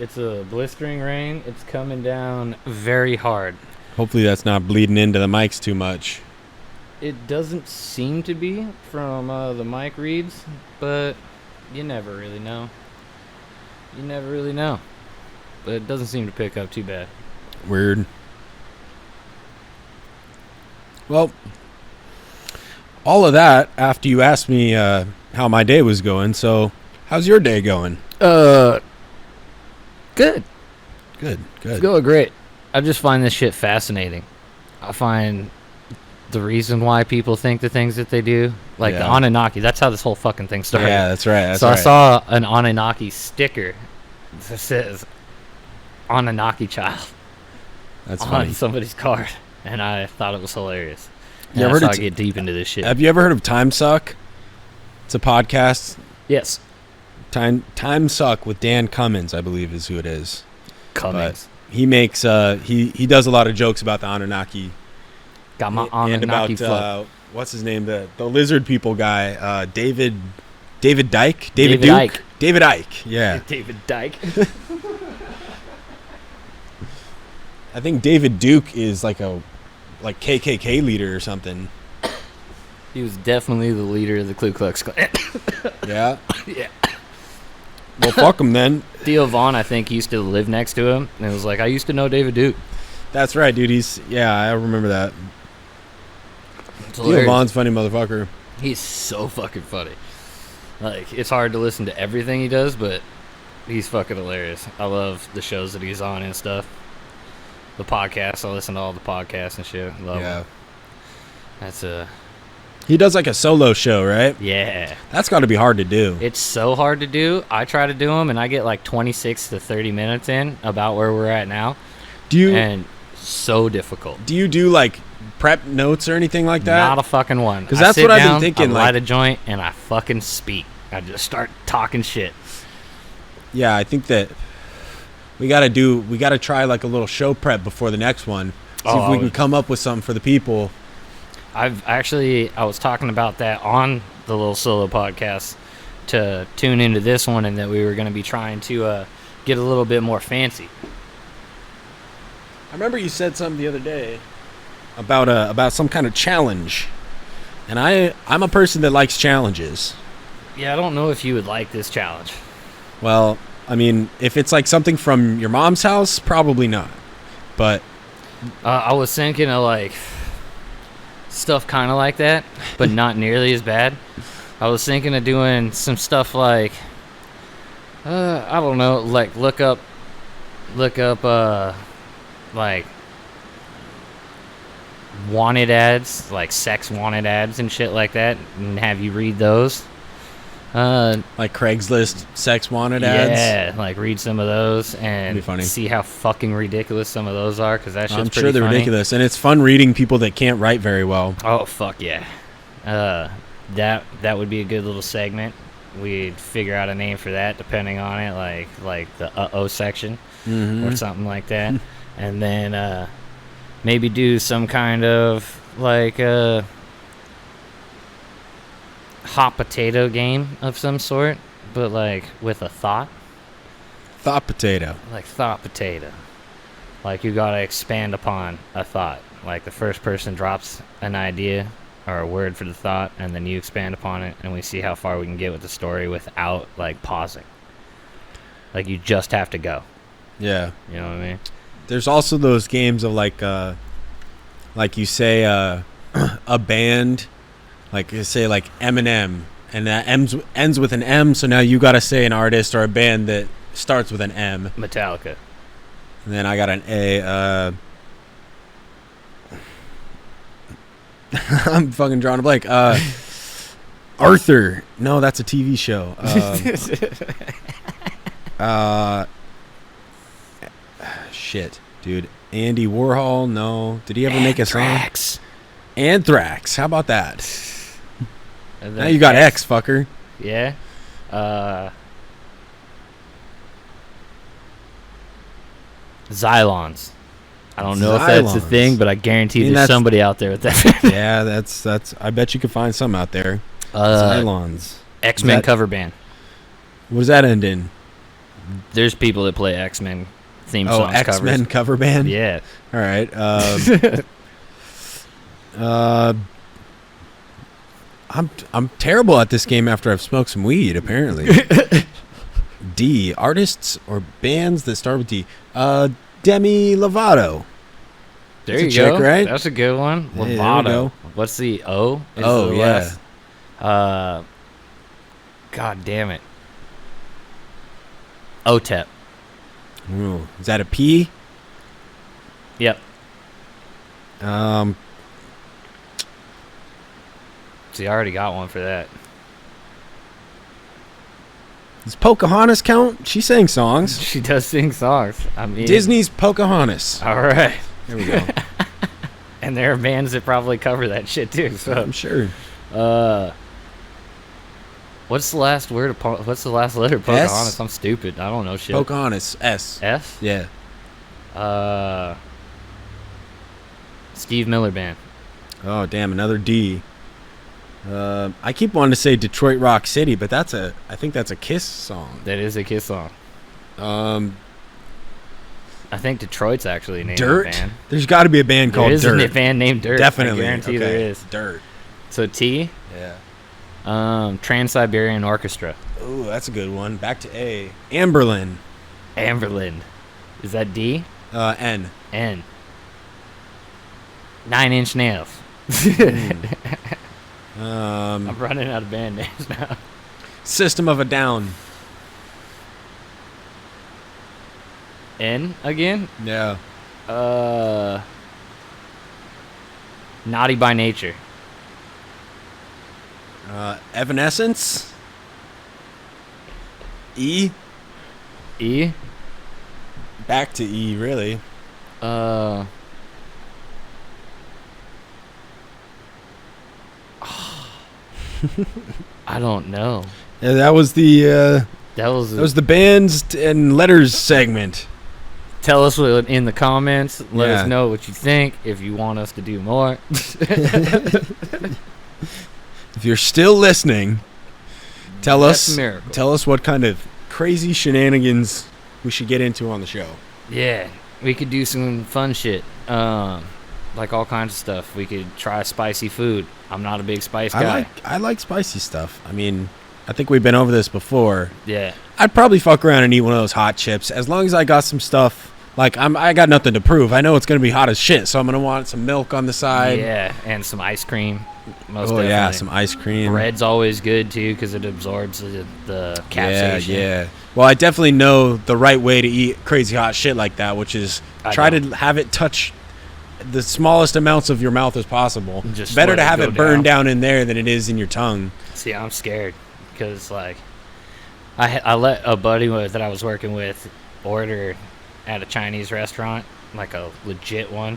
it's a blistering rain. It's coming down very hard. Hopefully that's not bleeding into the mics too much. It doesn't seem to be from the mic reads, but you never really know. You never really know. But it doesn't seem to pick up too bad. Weird. Well, all of that after you asked me how my day was going. So, how's your day going? Good. Good. Going great. I just find this shit fascinating. I find the reason why people think the things that they do, like the Anunnaki. That's how this whole fucking thing started. Yeah, that's right. I saw an Anunnaki sticker that says Anunnaki child on funny. Somebody's card, and I thought it was hilarious. Yeah, that's how I get deep into this shit. Have you ever heard of Time Suck? It's a podcast. Yes. Time Suck with Dan Cummins, I believe, is who it is. Cummins. But he makes he does a lot of jokes about the Anunnaki. Got my Anunnaki and about what's his name, the lizard people guy, David Duke. David Icke. Yeah. David Dyke. I think David Duke is like KKK leader or something. He was definitely the leader of the Ku Klux Klan. Yeah. Yeah. Well, fuck him then. Theo Vaughn, I think, used to live next to him, and it was like, I used to know David Duke. That's right, dude. I remember that. It's Theo hilarious. Vaughn's funny motherfucker. He's so fucking funny. Like, it's hard to listen to everything he does, but he's fucking hilarious. I love the shows that he's on and stuff. The podcasts, I listen to all the podcasts and shit. Love him. That's He does like a solo show, right? yeah. That's got to be hard to do. It's so hard to do. I try to do them, and I get like 26 to 30 minutes in, about where we're at now. And so difficult. Do you do like prep notes or anything like that? Not a fucking one. Because that's what I've been thinking. I light a joint, and I fucking speak. I just start talking shit. Yeah, I think that we got to try like a little show prep before the next one. See if we can come up with something for the people. I was talking about that on the little solo podcast to tune into this one, and that we were going to be trying to get a little bit more fancy. I remember you said something the other day about some kind of challenge, and I'm a person that likes challenges. Yeah, I don't know if you would like this challenge. Well, I mean, if it's like something from your mom's house, probably not. But I was thinking of like stuff kind of like that, but not nearly as bad. I was thinking of doing some stuff like I don't know, like look up like wanted ads, like sex wanted ads and shit like that, and have you read those. Like Craigslist sex wanted ads. Yeah, like read some of those and funny. See how fucking ridiculous some of those are, because that shit's I'm pretty sure they're funny. ridiculous, and it's fun reading people that can't write very well. Oh fuck yeah. That would be a good little segment. We'd figure out a name for that depending on it, like the uh-oh section or something like that. And then maybe do some kind of like hot potato game of some sort, but like with a thought. Thought potato. Like thought potato. Like you gotta expand upon a thought. Like the first person drops an idea or a word for the thought, and then you expand upon it, and we see how far we can get with the story without like pausing. Like you just have to go. Yeah. You know what I mean? There's also those games of like you say a band, like you say like Eminem, and that ends with an M, so now you gotta say an artist or a band that starts with an M. Metallica. And then I got an A. I'm fucking drawing a blank. Arthur. No, that's a TV show. Shit, dude. Andy Warhol. No. Did he ever make a song? Anthrax. How about that? Now you got X, fucker. Yeah. Xylons. I don't know if that's a thing, but I guarantee there's somebody out there with that. Yeah, that's. I bet you could find some out there. Xylons. X-Men cover band. What does that end in? There's people that play X-Men theme songs. Oh, X-Men covers. cover band? Yeah. All right. I'm terrible at this game after I've smoked some weed, apparently. D. Artists or bands that start with D. Demi Lovato. There you go. Right? That's a good one. Hey, Lovato. What's the O? Oh, yeah. God damn it. OTEP. Ooh, is that a P? Yep. Um. See, I already got one for that. Does Pocahontas count? She sang songs. She does sing songs. I mean, Disney's Pocahontas. All right. There we go. And there are bands that probably cover that shit too. So I'm sure. What's the last word of what's the last letter of Pocahontas? I'm stupid. I don't know shit. Pocahontas. S. S? Yeah. Steve Miller Band. Oh, damn. Another D. I keep wanting to say Detroit Rock City, but I think that's a Kiss song. That is a Kiss song. I think Detroit's actually named Dirt? a band. There's got to be a band called Dirt. There is a band named Dirt. Definitely. I guarantee there is. Dirt. So T? Yeah. Trans-Siberian Orchestra. Ooh, that's a good one. Back to A. Amberlin. Amberlin. Is that D? N. N. 9 Inch Nails. I'm running out of band names now. System of a Down. N again? Yeah. Naughty by Nature. Evanescence. E. E? Back to E, really. I don't know. Yeah, that was the That was the bands and letters segment. Tell us in the comments. Let Yeah. us know what you think. If you want us to do more. If you're still listening, tell That's us. a miracle. Tell us what kind of crazy shenanigans we should get into on the show. Yeah, we could do some fun shit. Like all kinds of stuff. We could try spicy food. I'm not a big spice guy. I like spicy stuff. I mean, I think we've been over this before. Yeah. I'd probably fuck around and eat one of those hot chips as long as I got some stuff. Like I got nothing to prove. I know it's gonna be hot as shit, so I'm gonna want some milk on the side. Yeah, and some ice cream. Most Oh definitely. yeah, some ice cream. Bread's always good too because it absorbs the capsaicin. Yeah. Well, I definitely know the right way to eat crazy hot shit like that, which is try to have it touch the smallest amounts of your mouth as possible. Just Better let to it have go it burn down in there than it is in your tongue. See, I'm scared because like I let a buddy that I was working with order at a Chinese restaurant, like a legit one,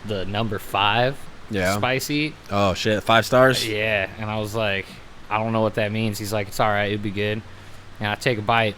the number 5 spicy. Oh shit, 5 stars? Yeah, and I was like, I don't know what that means. He's like, it's all right, it'd be good. And I take a bite.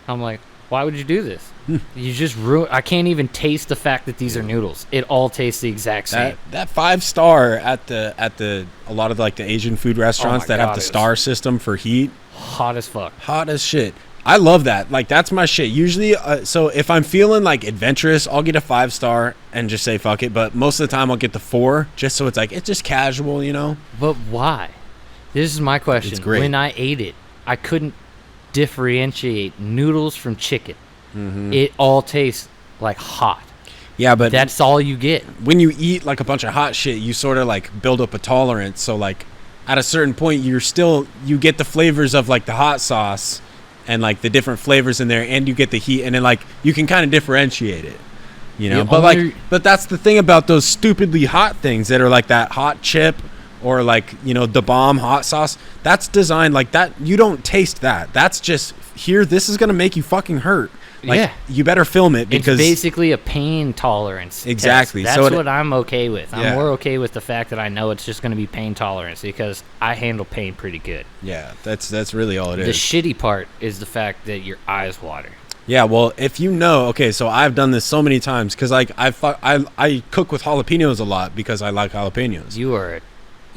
I'm like, why would you do this? You just I can't even taste the fact that these are noodles. It all tastes the exact same. That 5 star at a lot of like the Asian food restaurants that have the star system for heat. Hot as fuck. Hot as shit. I love that. Like, that's my shit. Usually, so if I'm feeling, like, adventurous, I'll get a 5 star and just say fuck it. But most of the time, I'll get the 4 just so it's, like, it's just casual, you know? But why? This is my question. It's great. When I ate it, I couldn't differentiate noodles from chicken. Mm-hmm. It all tastes like hot. Yeah, but that's all you get. When you eat, like, a bunch of hot shit, you sort of, like, build up a tolerance. So, like, at a certain point, you get the flavors of, like, the hot sauce and like the different flavors in there, and you get the heat, and then like you can kind of differentiate it, you know. But that's the thing about those stupidly hot things that are like that hot chip or like, you know, the bomb hot sauce. That's designed like that. You don't taste that. That's just here. This is gonna make you fucking hurt. Like, yeah, you better film it because it's basically a pain tolerance. Exactly. Test. That's what I'm okay with. I'm more okay with the fact that I know it's just going to be pain tolerance because I handle pain pretty good. Yeah, that's really all it is. The shitty part is the fact that your eyes water. Yeah, well, if you know, okay, so I've done this so many times because like I cook with jalapenos a lot because I like jalapenos. You are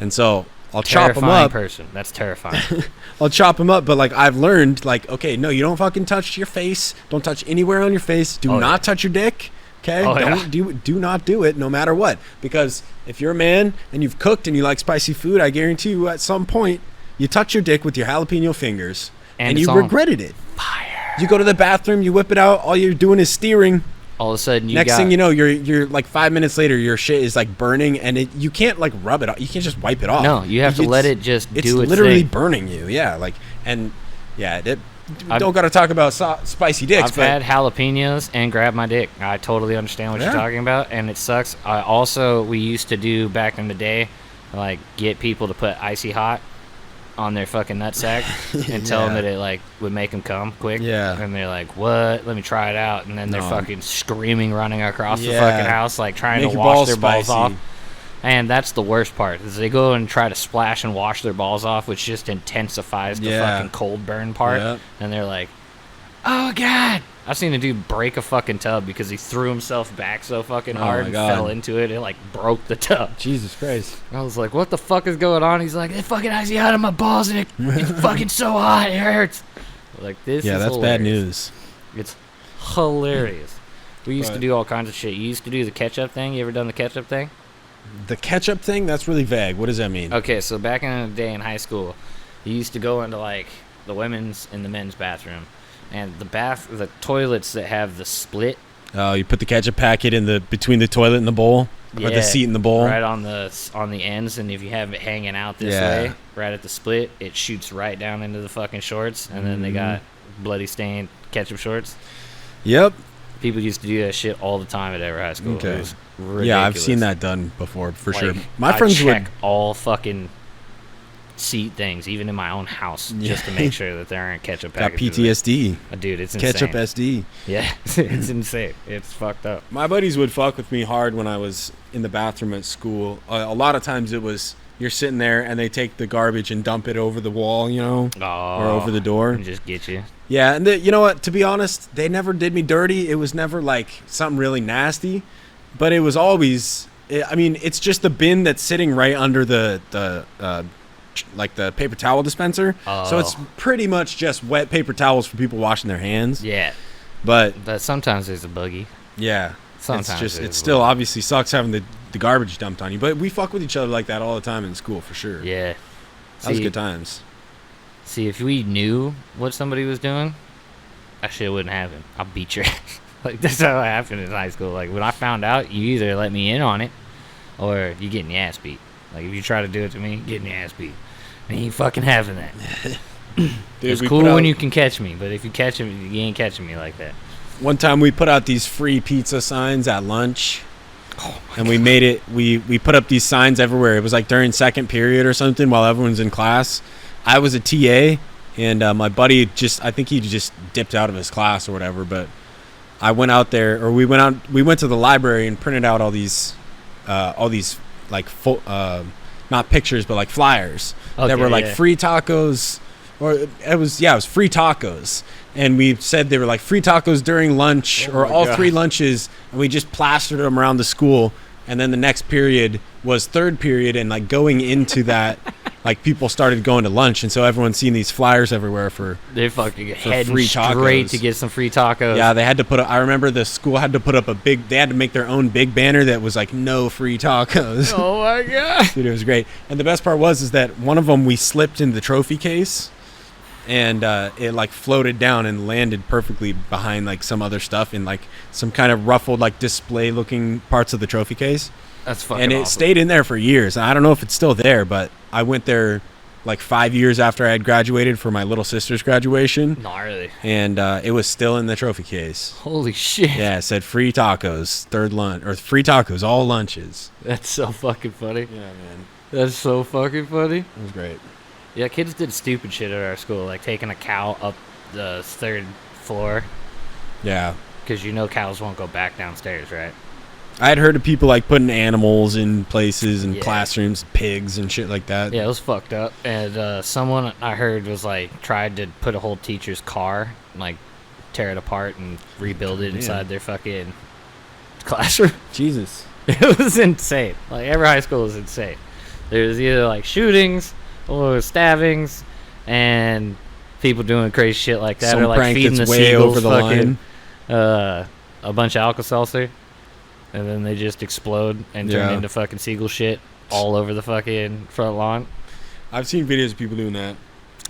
and so I'll chop them up. Person. That's terrifying. I'll chop them up, but like I've learned, like, okay, no, you don't fucking touch your face. Don't touch anywhere on your face. Do not touch your dick. Okay, do not do it, no matter what. Because if you're a man and you've cooked and you like spicy food, I guarantee you, at some point, you touch your dick with your jalapeno fingers, and you regretted it. Fire. You go to the bathroom, you whip it out. All you're doing is steering. All of a sudden, next thing you know, you're like 5 minutes later, your shit is like burning, and you can't like rub it off. You can't just wipe it off. No, you have to let it just do its thing. It's literally burning you. Yeah, like, and yeah, don't got to talk about spicy dicks. I've had jalapenos and grabbed my dick. I totally understand what you're talking about, and it sucks. We used to do back in the day, like get people to put icy hot on their fucking nutsack and tell them that it like would make them come quick. Yeah. And they're like, "What? Let me try it out." And then they're fucking screaming, running across the fucking house, like trying to wash their balls off. And that's the worst part is they go and try to splash and wash their balls off, which just intensifies the fucking cold burn part. Yep. And they're like, oh god. I've seen a dude break a fucking tub because he threw himself back so fucking hard and fell into it. It like broke the tub. Jesus Christ. I was like, what the fuck is going on? He's like, it fucking icy out of my balls and it's fucking so hot, it hurts. Like, this is that's hilarious. bad news. It's hilarious. We used to do all kinds of shit. You used to do the ketchup thing. You ever done the ketchup thing? The ketchup thing? That's really vague. What does that mean? Okay, so back in the day in high school, you used to go into like the women's and the men's bathroom. And the toilets that have the split. Oh, you put the ketchup packet between the toilet and the bowl, or the seat and the bowl, right on the ends. And if you have it hanging out this way, right at the split, it shoots right down into the fucking shorts. And then they got bloody stained ketchup shorts. Yep. People used to do that shit all the time at every high school. Okay. It was ridiculous. Yeah, I've seen that done before for sure. My friends check all fucking seat things, even in my own house, just to make sure that there aren't ketchup packets. Got PTSD. Dude, it's insane. Ketchup SD. Yeah, it's insane. It's fucked up. My buddies would fuck with me hard when I was in the bathroom at school. A lot of times it was you're sitting there and they take the garbage and dump it over the wall, or over the door. And just get you. Yeah, and you know what? To be honest, they never did me dirty. It was never like something really nasty, but it was always. It's just the bin that's sitting right under the paper towel dispenser. So it's pretty much just wet paper towels for people washing their hands. Yeah. But sometimes there's a boogie. Yeah. Sometimes it still obviously sucks having the garbage dumped on you. But we fuck with each other like that all the time in school for sure. Yeah. That was good times. See, if we knew what somebody was doing, that shit wouldn't happen. I'll beat your ass. Like, that's how it happened in high school. Like, when I found out, you either let me in on it or you getting your ass beat. Like, if you try to do it to me, getting your ass beat. And you ain't fucking having that. Dude, it's cool when you can catch me, but if you catch me, you ain't catching me like that. One time we put out these free pizza signs at lunch. And we made it, we put up these signs everywhere. It was like during second period or something while everyone's in class. I was a TA, and my buddy I think he just dipped out of his class or whatever, but I went out there, or we went to the library and printed out all these like not pictures, but like flyers that were like free tacos, or it was free tacos. And we said they were like free tacos during lunch or all 3 lunches, and we just plastered them around the school. And then the next period was third period, and like going into that, like people started going to lunch, and so everyone's seeing these flyers everywhere for heading free straight tacos. to get some free tacos. Yeah, they had to I remember the school had to put up they had to make their own big banner that was like no free tacos. Oh my god, dude, it was great. And the best part is that one of them we slipped in the trophy case. And it like floated down and landed perfectly behind like some other stuff in like some kind of ruffled like display looking parts of the trophy case. That's fucking And it awesome. stayed in there for years. And I don't know if it's still there, but I went there like 5 years after I had graduated for my little sister's graduation. Gnarly. And it was still in the trophy case. Holy shit. Yeah, it said free tacos, third lunch, or free tacos, all lunches. That's so fucking funny. Yeah, man. That's so fucking funny. It was great. Yeah, kids did stupid shit at our school, like taking a cow up the 3rd floor. Yeah. Because cows won't go back downstairs, right? I had heard of people like putting animals in places and classrooms, pigs and shit like that. Yeah, it was fucked up. And someone I heard was like tried to put a whole teacher's car, like tear it apart and rebuild it inside their fucking classroom. Jesus. It was insane. Like, every high school is insane. There's either like shootings or stabbings and people doing crazy shit like that, or like feeding the seagulls fucking a bunch of Alka-Seltzer, and then they just explode and turn into fucking seagull shit all over the fucking front lawn. I've seen videos of people doing that.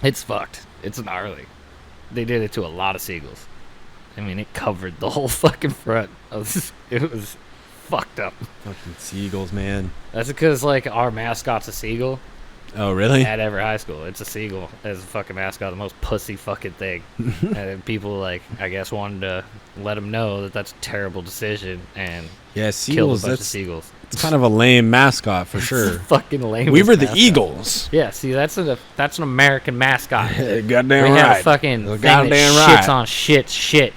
It's fucked. It's gnarly. They did it to a lot of seagulls. I mean, it covered the whole fucking front of this. It was fucked up. Fucking seagulls, man. That's because like our mascot's a seagull. Oh, really? At every high school, it's a seagull as a fucking mascot, the most pussy fucking thing. And people, like, I guess, wanted to let them know that that's a terrible decision and killed a bunch of seagulls. It's kind of a lame mascot for sure. Fucking lame. We were the Eagles. Yeah, see, that's an American mascot. Goddamn we right. We have a fucking thing that shits on shit.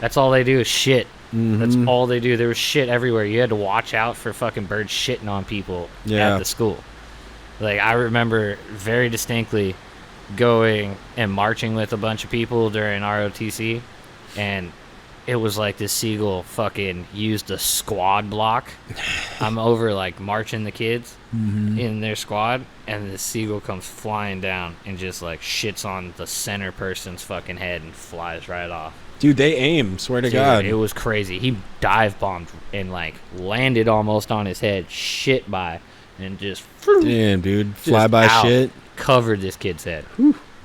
That's all they do is shit. Mm-hmm. That's all they do. There was shit everywhere. You had to watch out for fucking birds shitting on people at the school. Like, I remember very distinctly going and marching with a bunch of people during ROTC, and it was like this seagull fucking used a squad block. I'm over like marching the kids in their squad, and this seagull comes flying down and just like shits on the center person's fucking head and flies right off. Dude, they aim, swear to God. It was crazy. He dive bombed and like landed almost on his head, shit by, and just damn, dude, fly by shit. Covered this kid's head.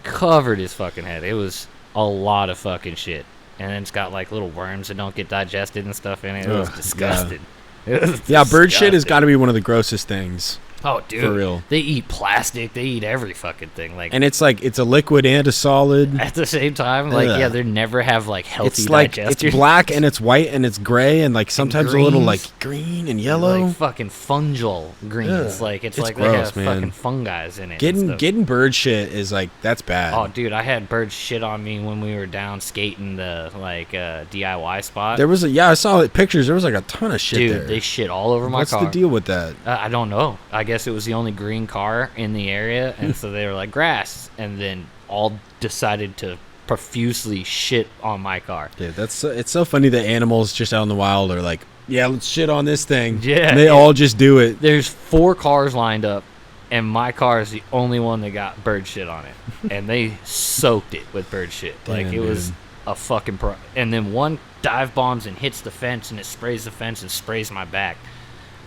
Covered his fucking head. It was a lot of fucking shit. And then it's got like little worms that don't get digested and stuff in it. It was disgusting. Yeah, It was bird shit has disgusting. got to be one of the grossest things. Oh, dude. For real. They eat plastic. They eat every fucking thing. Like, and it's like, it's a liquid and a solid. at the same time, like, yeah, they never have like healthy It's like, digestion. it's black and it's white and it's gray and like sometimes a little like green and yellow. Like fucking fungal greens. Like, it's like gross, they have man. fucking fungi in it. and stuff. Getting bird shit is like, that's bad. Oh, dude, I had birds shit on me when we were down skating the like DIY spot. There was I saw pictures. There was like a ton of shit Dude, there. they shit all over my car. What's the deal with that? I don't know. I guess it was the only green car in the area, and so they were like grass, and then all decided to profusely shit on my car. Dude, it's so funny that animals just out in the wild are like, yeah, let's shit on this thing. Yeah, and they all just do it. There's 4 cars lined up, and my car is the only one that got bird shit on it, and they soaked it with bird shit. Like, Damn, it was dude. a fucking and then one dive bombs and hits the fence, and it sprays the fence and sprays my back.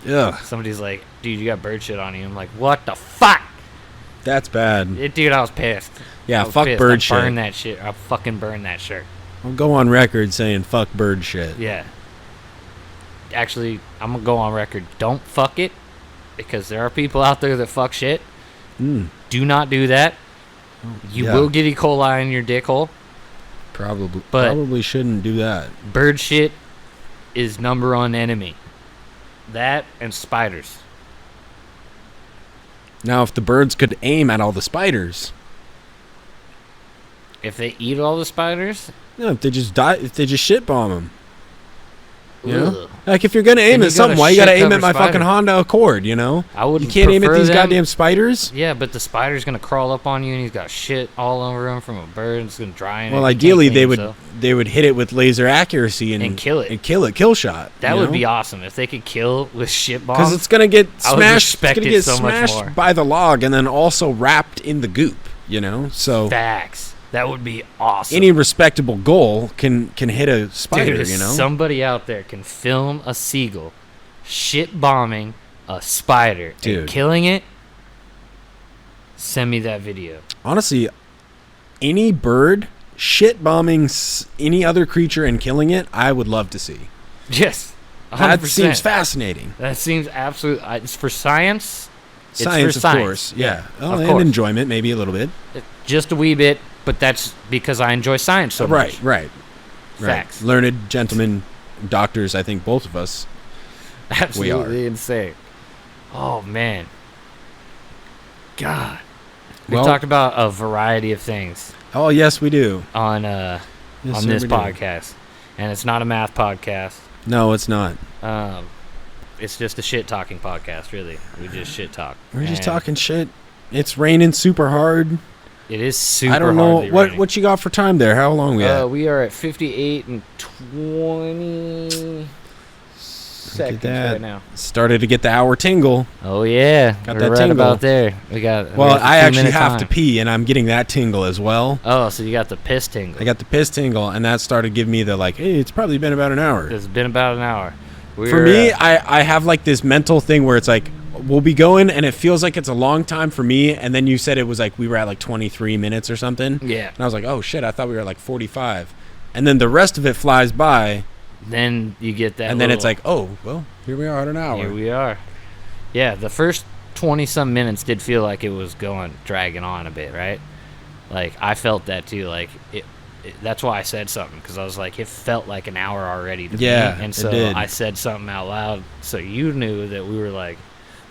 Ugh, Somebody's like, dude, you got bird shit on you. I'm like, what the fuck? that's bad. Dude, I was pissed. Yeah, I was fuck pissed. bird I shit. Burn that shit. I fucking burn that shirt. I'll go on record saying fuck bird shit. Yeah. Actually, I'm gonna go on record. Don't fuck it, because there are people out there that fuck shit. Do not do that. You yeah. will get E. coli in your dick hole. Probably shouldn't do that. Bird shit is number one enemy. That and spiders. Now, if the birds could aim at all the spiders, If they eat all the spiders, if they just shit bomb them. You know? ugh. Like, if you're gonna aim Then at you gotta something, why you gotta shit aim cover at my spider. fucking Honda Accord? You know, I would. you can't aim at these goddamn spiders. Yeah, but the spider's gonna crawl up on you, and he's got shit all over him from a bird. It's gonna dry. Well, ideally they would hit it with laser accuracy and kill it. Kill shot. That would be awesome if they could kill with shit bombs. because it's gonna get I would smashed. It's respect gonna it get so much smashed more. by the log and then also wrapped in the goop. You know, so Facts. That would be awesome. any respectable goal can hit a spider. Dude, if you know, somebody out there can film a seagull shit bombing a spider Dude. and killing it, send me that video. honestly, any bird shit bombing any other creature and killing it, I would love to see. Yes. 100%. That seems fascinating. That seems absolute. It's for science. Science, for of science. course. Yeah. Oh, Of and course. enjoyment, maybe a little bit. Just a wee bit, but that's because I enjoy science so much. Right. Facts. Learned gentlemen, doctors, I think both of us. Absolutely insane. Oh, man. God. We Well- talked about a variety of things Oh, yes, we do. on Yes, on sir, this we do. podcast. And it's not a math podcast. No, it's not. It's just a shit talking podcast, really. We just shit talk. We're just And talking shit. It's raining super hard. It is super I don't know hardly what raining. what you got for time there. How long we at? We are at 58 and 20 seconds that. right now. Started to get the hour tingle. Oh yeah, Got we're that right tingle. about there. We got. Well, we got I the actually 2-minute have to time. pee, and I'm getting that tingle as well. Oh, so you got the piss tingle. I got the piss tingle, and that started giving me the like, hey, it's probably been about an hour. It's been about an hour. For me, I have like this mental thing where it's like, we'll be going, and it feels like it's a long time for me, and then you said it was like we were at like 23 minutes or something. Yeah. And I was like, oh shit, I thought we were at like 45. And then the rest of it flies by, Then you get that. and then it's little- like, oh, well, here we are at an hour. Here we are. Yeah, the first 20-some minutes did feel like it was dragging on a bit, right? Like, I felt that too. Like, that's why I said something, because I was like, it felt like an hour already to Yeah, me. And it so did. I said something out loud, so you knew that we were like,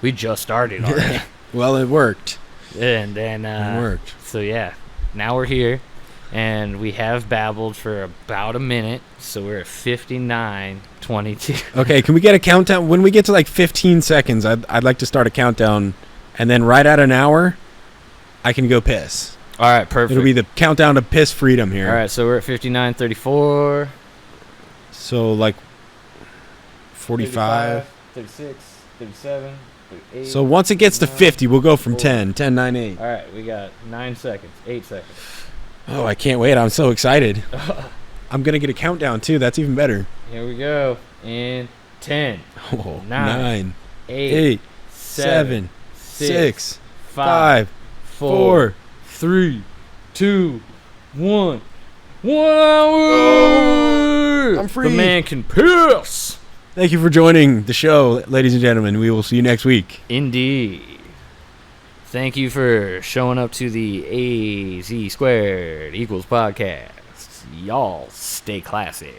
we just started already. Well, it worked. And then, It worked. so yeah, now we're here, and we have babbled for about a minute, so we're at 59:22. Okay, can we get a countdown? When we get to like 15 seconds, I'd like to start a countdown, and then right at an hour, I can go piss. All right, perfect. It'll be the countdown to piss freedom here. All right, so we're at 59:34. So like 45. 36, 37, 38. So once it gets to 50, we'll go from 10, 10, 9, 8. All right, we got 9 seconds, 8 seconds. Oh, I can't wait. I'm so excited. I'm going to get a countdown, too. That's even better. Here we go. In 10, Oh, 9, 8, 7, 6, 5, 4, 3, 2, 1. 1 hour! I'm free. The man can piss! Thank you for joining the show, ladies and gentlemen. We will see you next week. Indeed. Thank you for showing up to the AZ Squared Equals podcast. Y'all stay classy.